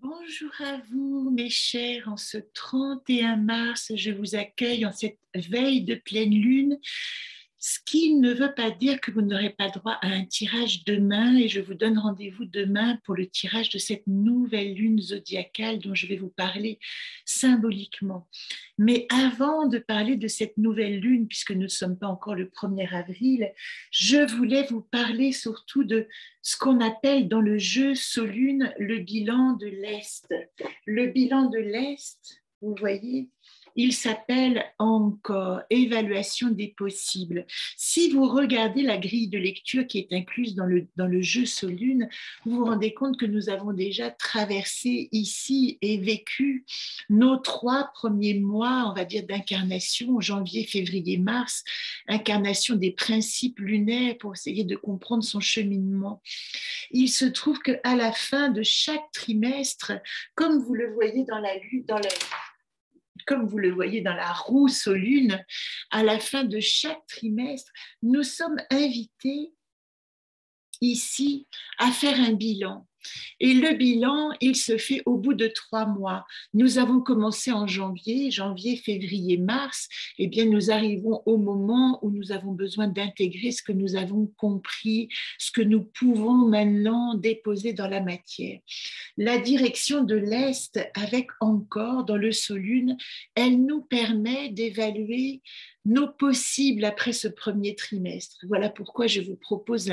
Bonjour à vous, mes chers. En ce 31 mars, je vous accueille en cette veille de pleine lune, ce qui ne veut pas dire que vous n'aurez pas droit à un tirage demain, et je vous donne rendez-vous demain pour le tirage de cette nouvelle lune zodiacale dont je vais vous parler symboliquement. Mais avant de parler de cette nouvelle lune, puisque nous ne sommes pas encore le 1er avril, je voulais vous parler surtout de ce qu'on appelle dans le jeu Solune le bilan de l'Est. Le bilan de l'Est, vous voyez, il s'appelle encore évaluation des possibles. Si vous regardez la grille de lecture qui est incluse dans le jeu Solune, vous vous rendez compte que nous avons déjà traversé ici et vécu nos 3 premiers mois, on va dire, d'incarnation, janvier, février, mars, incarnation des principes lunaires pour essayer de comprendre son cheminement. Il se trouve qu'à la fin de chaque trimestre, comme vous le voyez comme vous le voyez dans la roue Solune, à la fin de chaque trimestre, nous sommes invités ici à faire un bilan. Et le bilan, il se fait au bout de 3 mois. Nous avons commencé en janvier, février, mars. Eh bien, nous arrivons au moment où nous avons besoin d'intégrer ce que nous avons compris, ce que nous pouvons maintenant déposer dans la matière. La direction de l'Est, avec encore dans le Solune, elle nous permet d'évaluer nos possibles après ce premier trimestre. Voilà pourquoi je vous propose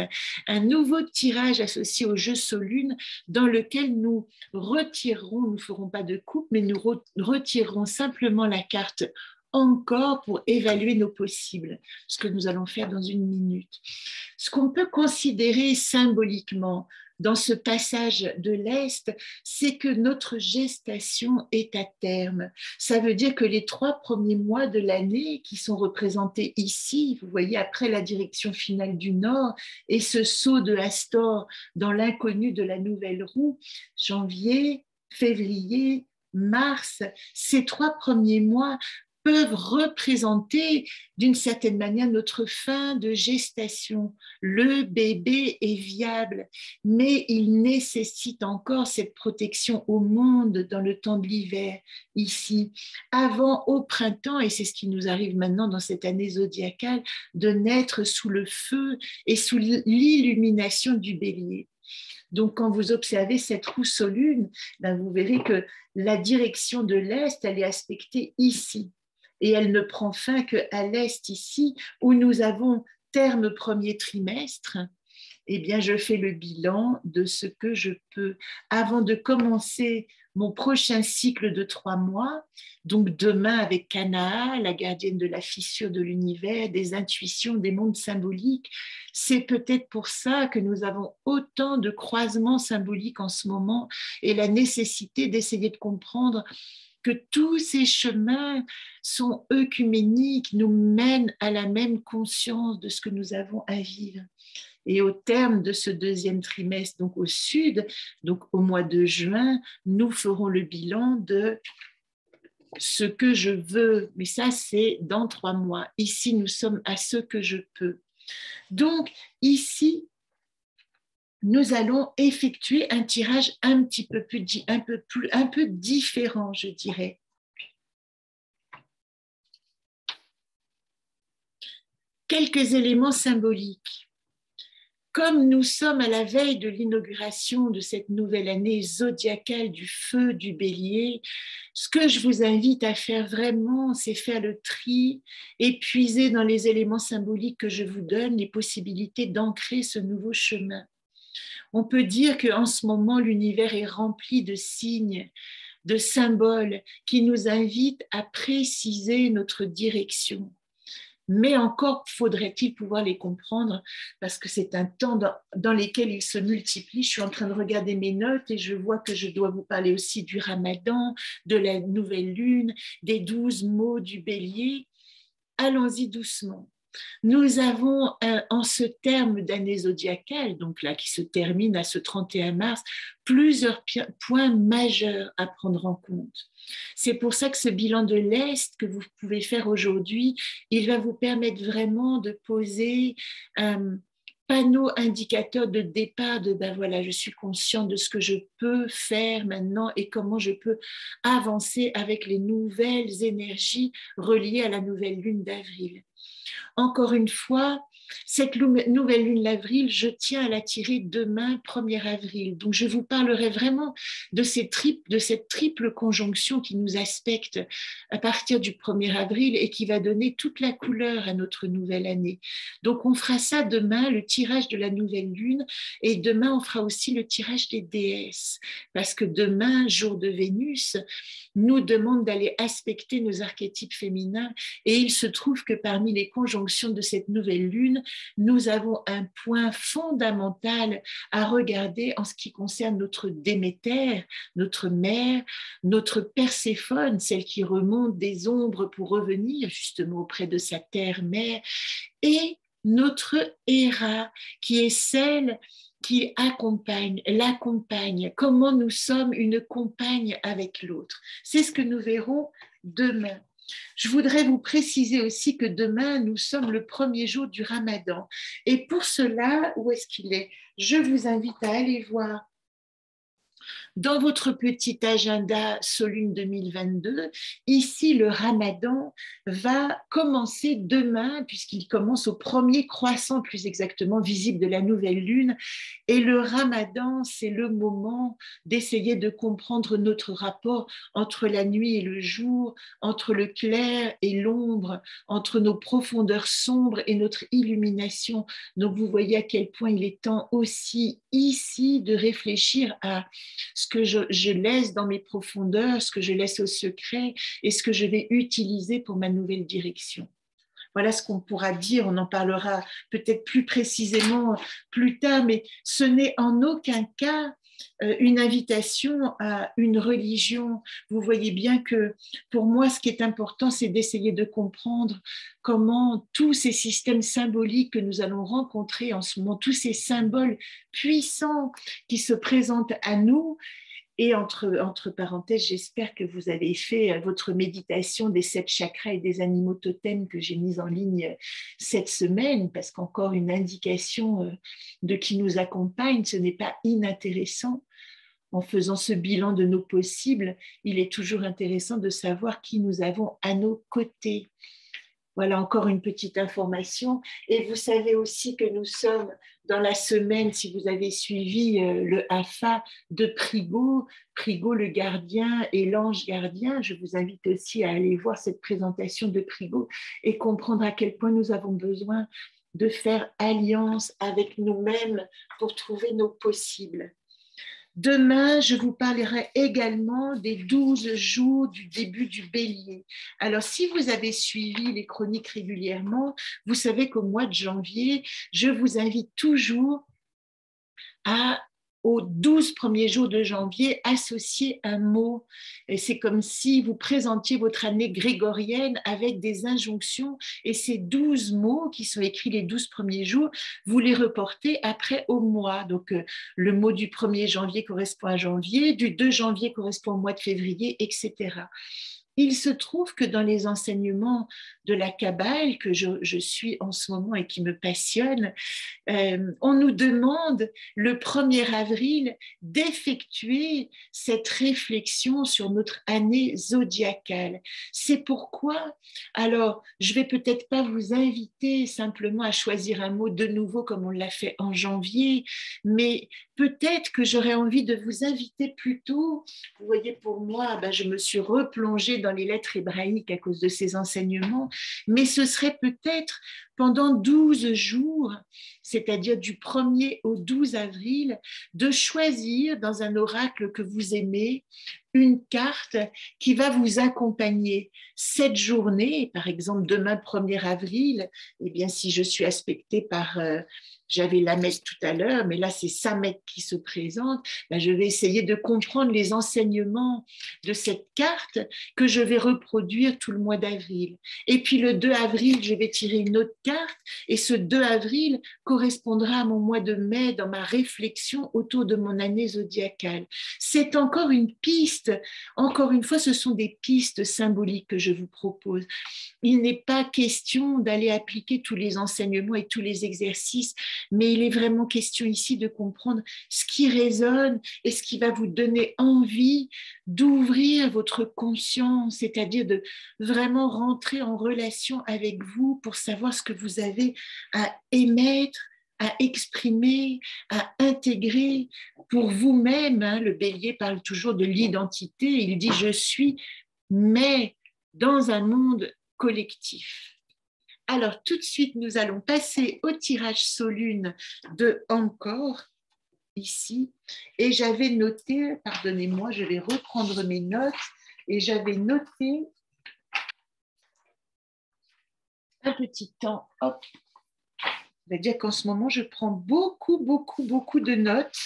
un nouveau tirage associé au jeu Solune dans lequel nous retirerons, nous ne ferons pas de coupe, mais nous retirerons simplement la carte encore pour évaluer nos possibles, ce que nous allons faire dans une minute. Ce qu'on peut considérer symboliquement dans ce passage de l'Est, c'est que notre gestation est à terme. Ça veut dire que les 3 premiers mois de l'année qui sont représentés ici, vous voyez, après la direction finale du Nord et ce saut de Astor dans l'inconnu de la nouvelle roue, janvier, février, mars, ces 3 premiers mois peuvent représenter d'une certaine manière notre fin de gestation. Le bébé est viable, mais il nécessite encore cette protection au monde dans le temps de l'hiver, ici, avant au printemps, et c'est ce qui nous arrive maintenant dans cette année zodiacale, de naître sous le feu et sous l'illumination du bélier. Donc, quand vous observez cette roue Solune, ben vous verrez que la direction de l'Est, elle est aspectée ici. Et elle ne prend fin qu'à l'Est ici, où nous avons terme premier trimestre. Eh bien, je fais le bilan de ce que je peux avant de commencer mon prochain cycle de 3 mois. Donc, demain, avec Kanaa, la gardienne de la fissure de l'univers, des intuitions, des mondes symboliques. C'est peut-être pour ça que nous avons autant de croisements symboliques en ce moment et la nécessité d'essayer de comprendre que tous ces chemins sont œcuméniques, nous mènent à la même conscience de ce que nous avons à vivre. Et au terme de ce 2e trimestre, donc au sud, donc au mois de juin, nous ferons le bilan de ce que je veux. Mais ça, c'est dans 3 mois. Ici, nous sommes à ce que je peux. Donc, ici, nous allons effectuer un tirage un peu différent, je dirais. Quelques éléments symboliques. Comme nous sommes à la veille de l'inauguration de cette nouvelle année zodiacale du feu du bélier, ce que je vous invite à faire vraiment, c'est faire le tri et puiser dans les éléments symboliques que je vous donne les possibilités d'ancrer ce nouveau chemin. On peut dire qu'en ce moment, l'univers est rempli de signes, de symboles qui nous invitent à préciser notre direction. Mais encore faudrait-il pouvoir les comprendre parce que c'est un temps dans lequel ils se multiplient. Je suis en train de regarder mes notes et je vois que je dois vous parler aussi du Ramadan, de la nouvelle lune, des 12 mots du bélier. Allons-y doucement. Nous avons en ce terme d'année zodiacale, donc là qui se termine à ce 31 mars, plusieurs points majeurs à prendre en compte. C'est pour ça que ce bilan de l'Est que vous pouvez faire aujourd'hui, il va vous permettre vraiment de poser panneau indicateur de départ de ben voilà, je suis conscient de ce que je peux faire maintenant et comment je peux avancer avec les nouvelles énergies reliées à la nouvelle lune d'avril. Encore une fois, cette nouvelle lune d'avril, je tiens à la tirer demain, 1er avril. Donc, je vous parlerai vraiment de cette triple conjonction qui nous aspecte à partir du 1er avril et qui va donner toute la couleur à notre nouvelle année. Donc, on fera ça demain, le tirage de la nouvelle lune, et demain, on fera aussi le tirage des déesses, parce que demain, jour de Vénus, nous demande d'aller aspecter nos archétypes féminins, et il se trouve que parmi les conjonctions de cette nouvelle lune, nous avons un point fondamental à regarder en ce qui concerne notre Déméter, notre mère, notre Perséphone, celle qui remonte des ombres pour revenir justement auprès de sa terre-mère, et notre Héra, qui est celle qui l'accompagne, comment nous sommes une compagne avec l'autre. C'est ce que nous verrons demain. Je voudrais vous préciser aussi que demain, nous sommes le 1er jour du Ramadan. Et pour cela, où est-ce qu'il est? Je vous invite à aller voir dans votre petit agenda Solune 2022, ici le Ramadan va commencer demain, puisqu'il commence au premier croissant plus exactement visible de la nouvelle lune. Et le Ramadan, c'est le moment d'essayer de comprendre notre rapport entre la nuit et le jour, entre le clair et l'ombre, entre nos profondeurs sombres et notre illumination. Donc vous voyez à quel point il est temps aussi ici de réfléchir à ce que je laisse dans mes profondeurs, ce que je laisse au secret et ce que je vais utiliser pour ma nouvelle direction. Voilà ce qu'on pourra dire, on en parlera peut-être plus précisément plus tard, mais ce n'est en aucun cas une invitation à une religion. Vous voyez bien que pour moi, ce qui est important, c'est d'essayer de comprendre comment tous ces systèmes symboliques que nous allons rencontrer en ce moment, tous ces symboles puissants qui se présentent à nous. Et entre parenthèses, j'espère que vous avez fait votre méditation des 7 chakras et des animaux totems que j'ai mis en ligne cette semaine, parce qu'encore une indication de qui nous accompagne, ce n'est pas inintéressant. En faisant ce bilan de nos possibles, il est toujours intéressant de savoir qui nous avons à nos côtés. Voilà encore une petite information. Et vous savez aussi que nous sommes dans la semaine, si vous avez suivi le AFA de Prigo, Prigo le gardien et l'ange gardien. Je vous invite aussi à aller voir cette présentation de Prigo et comprendre à quel point nous avons besoin de faire alliance avec nous-mêmes pour trouver nos possibles. Demain, je vous parlerai également des 12 jours du début du bélier. Alors, si vous avez suivi les chroniques régulièrement, vous savez qu'au mois de janvier, je vous invite toujours aux 12 premiers jours de janvier, associer un mot. Et c'est comme si vous présentiez votre année grégorienne avec des injonctions. Et ces 12 mots qui sont écrits les 12 premiers jours, vous les reportez après au mois. Donc, le mot du 1er janvier correspond à janvier, du 2 janvier correspond au mois de février, etc. Il se trouve que dans les enseignements de la Kabbale que je suis en ce moment et qui me passionne, on nous demande le 1er avril d'effectuer cette réflexion sur notre année zodiacale. C'est pourquoi, alors, je vais peut-être pas vous inviter simplement à choisir un mot de nouveau comme on l'a fait en janvier, mais peut-être que j'aurais envie de vous inviter plutôt. Vous voyez, pour moi, je me suis replongée dans les lettres hébraïques à cause de ces enseignements, mais ce serait peut-être pendant 12 jours, c'est-à-dire du 1er au 12 avril, de choisir dans un oracle que vous aimez une carte qui va vous accompagner cette journée. Par exemple, demain 1er avril, eh bien, si je suis aspectée par... j'avais Lamet tout à l'heure, mais là, c'est Samet qui se présente. Je vais essayer de comprendre les enseignements de cette carte que je vais reproduire tout le mois d'avril. Et puis, le 2 avril, je vais tirer une autre carte et ce 2 avril correspondra à mon mois de mai dans ma réflexion autour de mon année zodiacale. C'est encore une piste. Encore une fois, ce sont des pistes symboliques que je vous propose. Il n'est pas question d'aller appliquer tous les enseignements et tous les exercices mais il est vraiment question ici de comprendre ce qui résonne et ce qui va vous donner envie d'ouvrir votre conscience, c'est-à-dire de vraiment rentrer en relation avec vous pour savoir ce que vous avez à émettre, à exprimer, à intégrer pour vous-même. Le bélier parle toujours de l'identité, il dit je suis, mais dans un monde collectif. Alors tout de suite, nous allons passer au tirage Solune de Encore, ici, et j'avais noté, pardonnez-moi, je vais reprendre mes notes, et j'avais noté un petit temps, hop, c'est-à-dire qu'en ce moment, je prends beaucoup de notes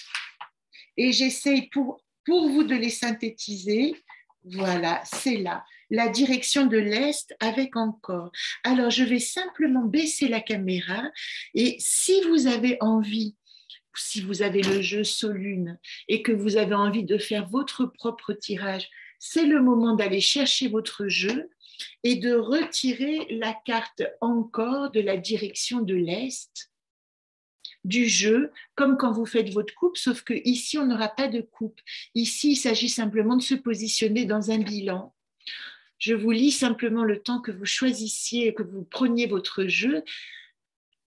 et j'essaye pour vous de les synthétiser. Voilà, c'est là, la direction de l'Est avec Encore. Alors, je vais simplement baisser la caméra et si vous avez envie, si vous avez le jeu Solune et que vous avez envie de faire votre propre tirage, c'est le moment d'aller chercher votre jeu et de retirer la carte Encore de la direction de l'Est du jeu, comme quand vous faites votre coupe, sauf que ici on n'aura pas de coupe. Ici, il s'agit simplement de se positionner dans un bilan. Je vous lis simplement le temps que vous choisissiez, que vous preniez votre jeu.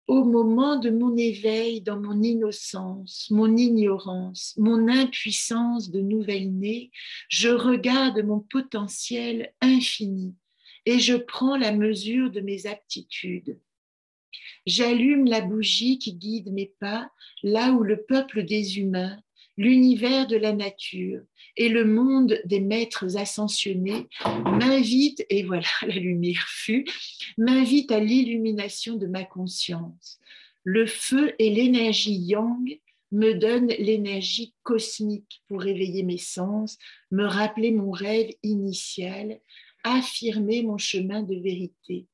Au moment de mon éveil, dans mon innocence, mon ignorance, mon impuissance de nouvelle-née, je regarde mon potentiel infini et je prends la mesure de mes aptitudes. J'allume la bougie qui guide mes pas là où le peuple des humains, l'univers de la nature et le monde des maîtres ascensionnés m'invitent, et voilà, la lumière fut, m'invitent à l'illumination de ma conscience. Le feu et l'énergie yang me donnent l'énergie cosmique pour réveiller mes sens, me rappeler mon rêve initial, affirmer mon chemin de vérité.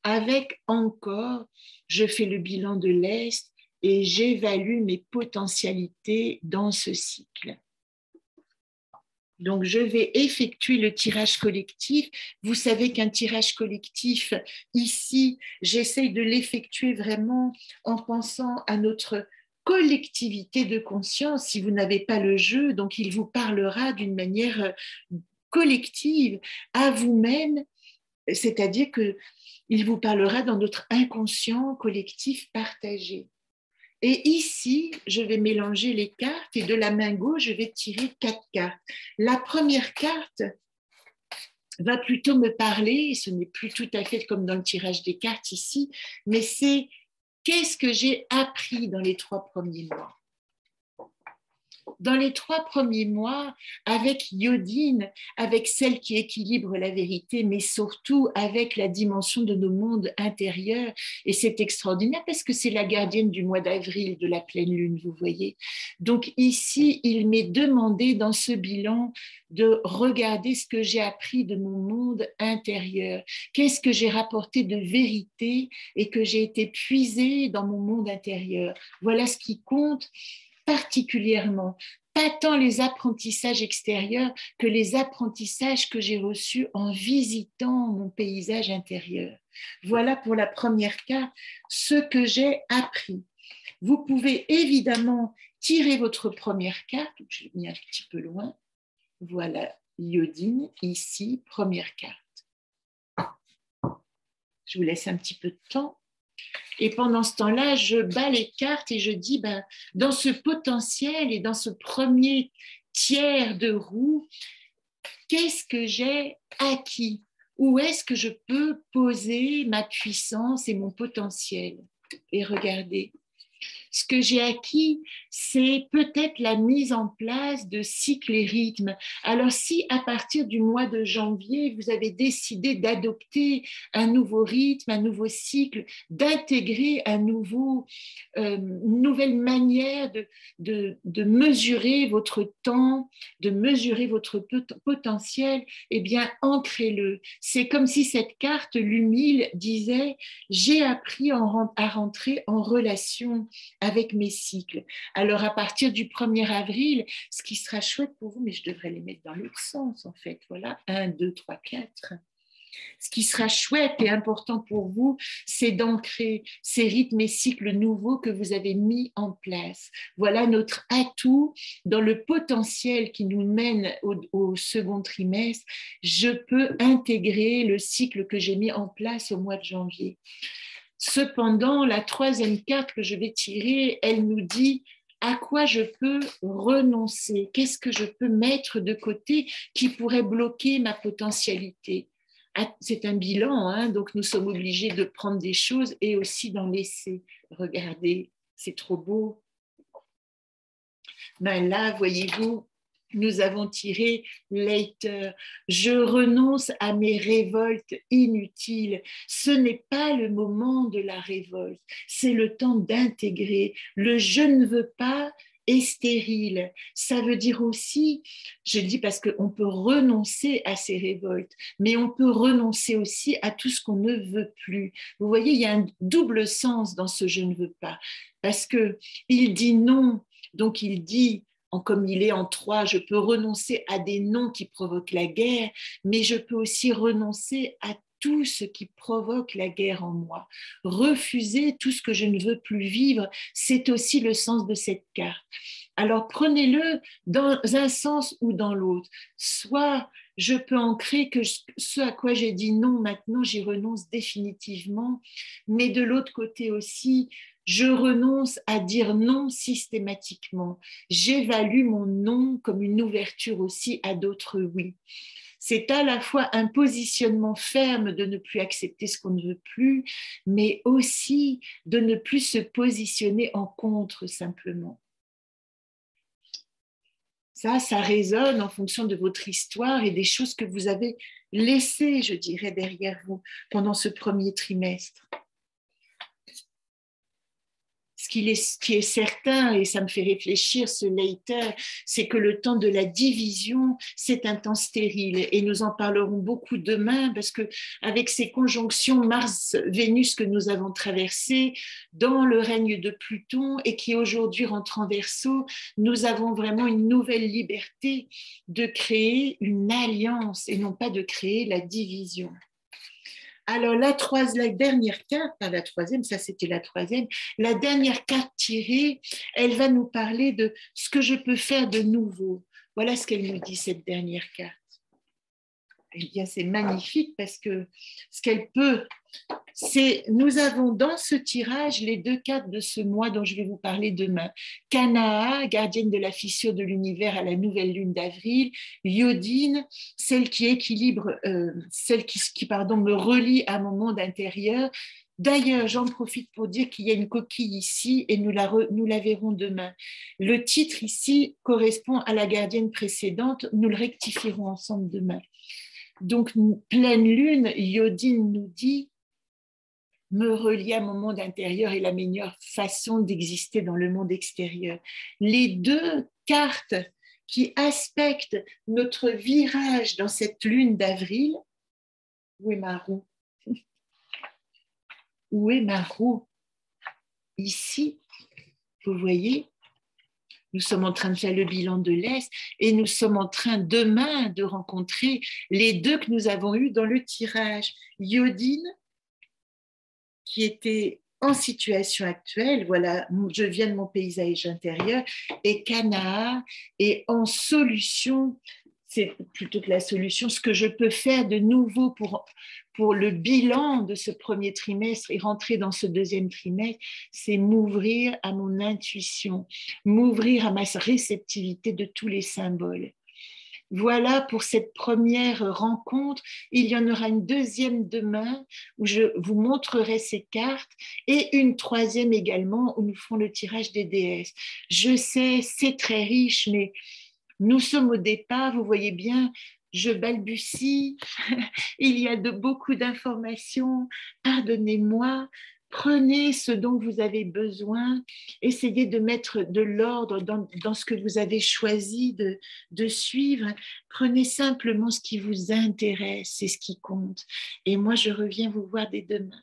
Avec Encore, je fais le bilan de l'Est et j'évalue mes potentialités dans ce cycle. Donc, je vais effectuer le tirage collectif. Vous savez qu'un tirage collectif, ici, j'essaye de l'effectuer vraiment en pensant à notre collectivité de conscience. Si vous n'avez pas le jeu, donc il vous parlera d'une manière collective à vous-même, c'est-à-dire que il vous parlera dans notre inconscient collectif partagé. Et ici, je vais mélanger les cartes et de la main gauche, je vais tirer 4 cartes. La première carte va plutôt me parler, et ce n'est plus tout à fait comme dans le tirage des cartes ici, mais c'est qu'est-ce que j'ai appris dans les 3 premiers mois. Dans les 3 premiers mois, avec Yodine, avec celle qui équilibre la vérité, mais surtout avec la dimension de nos mondes intérieurs. Et c'est extraordinaire parce que c'est la gardienne du mois d'avril, de la pleine lune, vous voyez. Donc ici, il m'est demandé dans ce bilan de regarder ce que j'ai appris de mon monde intérieur. Qu'est-ce que j'ai rapporté de vérité et que j'ai été puisée dans mon monde intérieur. Voilà ce qui compte particulièrement, pas tant les apprentissages extérieurs que les apprentissages que j'ai reçus en visitant mon paysage intérieur. Voilà pour la première carte, ce que j'ai appris. Vous pouvez évidemment tirer votre première carte, je l'ai mis un petit peu loin, voilà, Yodine, ici, première carte. Je vous laisse un petit peu de temps. Et pendant ce temps-là, je bats les cartes et je dis, dans ce potentiel et dans ce premier tiers de roue, qu'est-ce que j'ai acquis? Où est-ce que je peux poser ma puissance et mon potentiel? Et regardez, ce que j'ai acquis, c'est peut-être la mise en place de cycles et rythmes. Alors si à partir du mois de janvier, vous avez décidé d'adopter un nouveau rythme, un nouveau cycle, d'intégrer une nouvelle manière de mesurer votre temps, de mesurer votre potentiel, eh bien, ancrez-le. C'est comme si cette carte, l'humile, disait « J'ai appris à rentrer en relation avec mes cycles. » Alors, à partir du 1er avril, ce qui sera chouette pour vous, mais je devrais les mettre dans l'autre sens, en fait. Voilà, 1, 2, 3, 4. Ce qui sera chouette et important pour vous, c'est d'ancrer ces rythmes et cycles nouveaux que vous avez mis en place. Voilà notre atout dans le potentiel qui nous mène au second trimestre. Je peux intégrer le cycle que j'ai mis en place au mois de janvier. Cependant, la troisième carte que je vais tirer, elle nous dit à quoi je peux renoncer, qu'est-ce que je peux mettre de côté qui pourrait bloquer ma potentialité. C'est un bilan, hein, donc nous sommes obligés de prendre des choses et aussi d'en laisser. Regardez, c'est trop beau. Ben là, voyez-vous, nous avons tiré later. Je renonce à mes révoltes inutiles. Ce n'est pas le moment de la révolte, c'est le temps d'intégrer. Le je ne veux pas est stérile. Ça veut dire aussi, je dis parce qu'on peut renoncer à ces révoltes, mais on peut renoncer aussi à tout ce qu'on ne veut plus. Vous voyez, il y a un double sens dans ce je ne veux pas, parce qu'il dit non, donc il dit, comme il est en 3, je peux renoncer à des noms qui provoquent la guerre, mais je peux aussi renoncer à tout ce qui provoque la guerre en moi. Refuser tout ce que je ne veux plus vivre, c'est aussi le sens de cette carte. Alors prenez-le dans un sens ou dans l'autre. Soit je peux ancrer que ce à quoi j'ai dit non maintenant, j'y renonce définitivement, mais de l'autre côté aussi, je renonce à dire non systématiquement. J'évalue mon non comme une ouverture aussi à d'autres oui. C'est à la fois un positionnement ferme de ne plus accepter ce qu'on ne veut plus, mais aussi de ne plus se positionner en contre simplement. Ça résonne en fonction de votre histoire et des choses que vous avez laissées, je dirais, derrière vous pendant ce premier trimestre. Ce qui est certain, et ça me fait réfléchir, ce later, c'est que le temps de la division, c'est un temps stérile. Et nous en parlerons beaucoup demain, parce qu'avec ces conjonctions Mars-Vénus que nous avons traversées, dans le règne de Pluton, et qui aujourd'hui rentre en Verseau, nous avons vraiment une nouvelle liberté de créer une alliance, et non pas de créer la division. Alors, la dernière carte, pas la troisième, ça c'était la troisième, la dernière carte tirée, elle va nous parler de ce que je peux faire de nouveau. Voilà ce qu'elle nous dit, cette dernière carte. Eh bien, c'est magnifique parce que ce qu'elle peut, nous avons dans ce tirage les 2 cartes de ce mois dont je vais vous parler demain. Kanaa, gardienne de la fissure de l'univers à la nouvelle lune d'avril. Yodine, celle qui équilibre, celle qui me relie à mon monde intérieur. D'ailleurs, j'en profite pour dire qu'il y a une coquille ici et nous la verrons demain. Le titre ici correspond à la gardienne précédente. Nous le rectifierons ensemble demain. Donc, pleine lune, Yodine nous dit me relier à mon monde intérieur est la meilleure façon d'exister dans le monde extérieur. Les 2 cartes qui aspectent notre virage dans cette lune d'avril, où est ma roue? Où est ma roue? Ici, vous voyez, nous sommes en train de faire le bilan de l'Est et nous sommes en train demain de rencontrer les 2 que nous avons eus dans le tirage. Yodine, qui était en situation actuelle, voilà, je viens de mon paysage intérieur, et Kanaa est en solution, c'est plutôt que la solution, ce que je peux faire de nouveau pour le bilan de ce premier trimestre et rentrer dans ce deuxième trimestre, c'est m'ouvrir à mon intuition, m'ouvrir à ma réceptivité de tous les symboles. Voilà pour cette première rencontre. Il y en aura une deuxième demain où je vous montrerai ces cartes et une troisième également où nous ferons le tirage des déesses. Je sais, c'est très riche, mais nous sommes au départ, vous voyez bien, je balbutie, il y a beaucoup d'informations, pardonnez-moi. Prenez ce dont vous avez besoin, essayez de mettre de l'ordre dans ce que vous avez choisi de suivre. Prenez simplement ce qui vous intéresse, c'est ce qui compte. Et moi, je reviens vous voir dès demain.